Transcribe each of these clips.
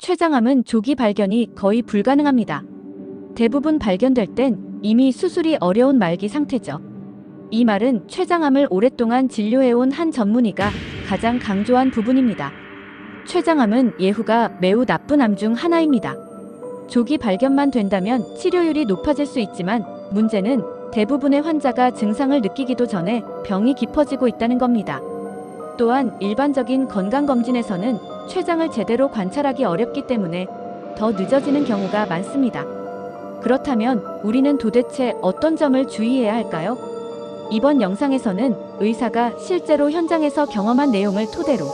췌장암은 조기 발견이 거의 불가능합니다. 대부분 발견될 땐 이미 수술이 어려운 말기 상태죠. 이 말은 췌장암을 오랫동안 진료해온 한 전문의가 가장 강조한 부분입니다. 췌장암은 예후가 매우 나쁜 암 중 하나입니다. 조기 발견만 된다면 치료율이 높아질 수 있지만 문제는 대부분의 환자가 증상을 느끼기도 전에 병이 깊어지고 있다는 겁니다. 또한 일반적인 건강검진에서는 췌장을 제대로 관찰하기 어렵기 때문에 더 늦어지는 경우가 많습니다. 그렇다면 우리는 도대체 어떤 점을 주의해야 할까요? 이번 영상에서는 의사가 실제로 현장에서 경험한 내용을 토대로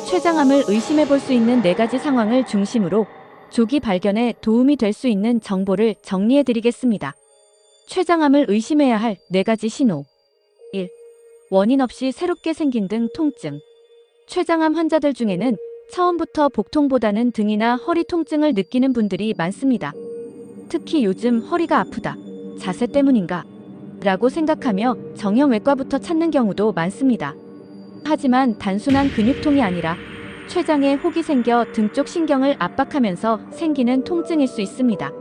췌장암을 의심해 볼 수 있는 4가지 상황을 중심으로 조기 발견에 도움이 될 수 있는 정보를 정리해 드리겠습니다. 췌장암을 의심해야 할 4가지 신호. 1. 원인 없이 새롭게 생긴 등 통증. 췌장암 환자들 중에는 처음부터 복통보다는 등이나 허리 통증을 느끼는 분들이 많습니다. 특히 요즘 허리가 아프다, 자세 때문인가? 라고 생각하며 정형외과부터 찾는 경우도 많습니다. 하지만 단순한 근육통이 아니라 췌장에 혹이 생겨 등 쪽 신경을 압박하면서 생기는 통증일 수 있습니다.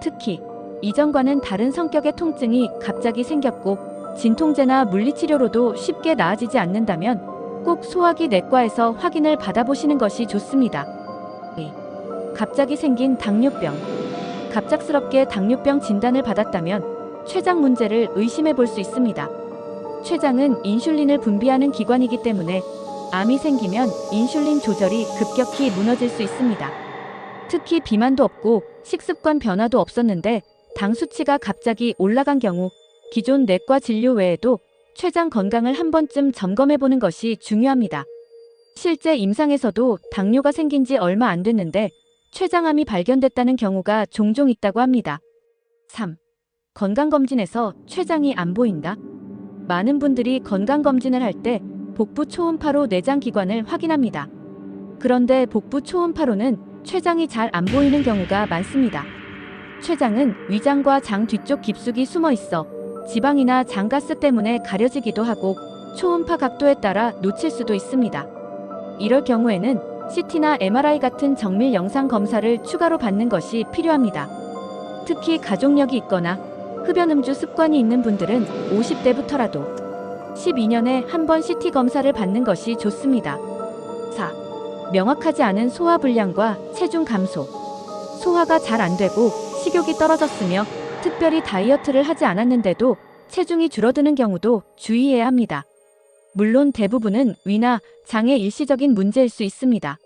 특히 이전과는 다른 성격의 통증이 갑자기 생겼고 진통제나 물리치료로도 쉽게 나아지지 않는다면 꼭 소화기 내과에서 확인을 받아보시는 것이 좋습니다. 2. 갑자기 생긴 당뇨병. 갑작스럽게 당뇨병 진단을 받았다면 췌장 문제를 의심해 볼 수 있습니다. 췌장은 인슐린을 분비하는 기관이기 때문에 암이 생기면 인슐린 조절이 급격히 무너질 수 있습니다. 특히 비만도 없고 식습관 변화도 없었는데 당 수치가 갑자기 올라간 경우 기존 내과 진료 외에도 췌장 건강을 한 번쯤 점검해 보는 것이 중요합니다. 실제 임상에서도 당뇨가 생긴 지 얼마 안 됐는데 췌장암이 발견됐다는 경우가 종종 있다고 합니다. 3. 건강검진에서 췌장이 안 보인다? 많은 분들이 건강검진을 할 때 복부 초음파로 내장 기관을 확인합니다. 그런데 복부 초음파로는 췌장이 잘 안 보이는 경우가 많습니다. 췌장은 위장과 장 뒤쪽 깊숙이 숨어 있어 지방이나 장가스 때문에 가려지기도 하고 초음파 각도에 따라 놓칠 수도 있습니다. 이럴 경우에는 CT나 MRI 같은 정밀 영상 검사를 추가로 받는 것이 필요합니다. 특히 가족력이 있거나 흡연 음주 습관이 있는 분들은 50대부터라도 12년에 한 번 CT 검사를 받는 것이 좋습니다. 4. 명확하지 않은 소화 불량과 체중 감소. 소화가 잘 안 되고 식욕이 떨어졌으며 특별히 다이어트를 하지 않았는데도 체중이 줄어드는 경우도 주의해야 합니다. 물론 대부분은 위나 장의 일시적인 문제일 수 있습니다.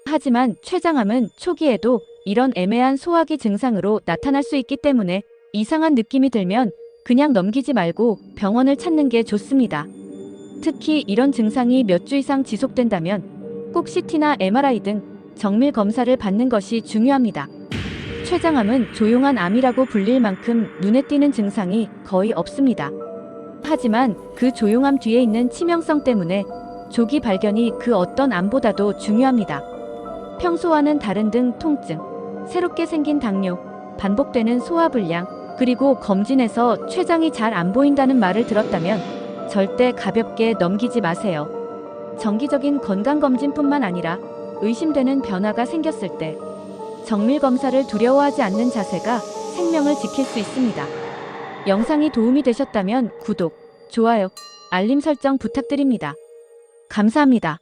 하지만 췌장암은 초기에도 이런 애매한 소화기 증상으로 나타날 수 있기 때문에 이상한 느낌이 들면 그냥 넘기지 말고 병원을 찾는 게 좋습니다. 특히 이런 증상이 몇 주 이상 지속된다면 꼭 CT나 MRI 등 정밀 검사를 받는 것이 중요합니다. 췌장암은 조용한 암이라고 불릴 만큼 눈에 띄는 증상이 거의 없습니다. 하지만 그 조용함 뒤에 있는 치명성 때문에 조기 발견이 그 어떤 암보다도 중요합니다. 평소와는 다른 등 통증, 새롭게 생긴 당뇨, 반복되는 소화불량, 그리고 검진에서 췌장이 잘 안 보인다는 말을 들었다면 절대 가볍게 넘기지 마세요. 정기적인 건강검진뿐만 아니라 의심되는 변화가 생겼을 때 정밀 검사를 두려워하지 않는 자세가 생명을 지킬 수 있습니다. 영상이 도움이 되셨다면 구독, 좋아요, 알림 설정 부탁드립니다. 감사합니다.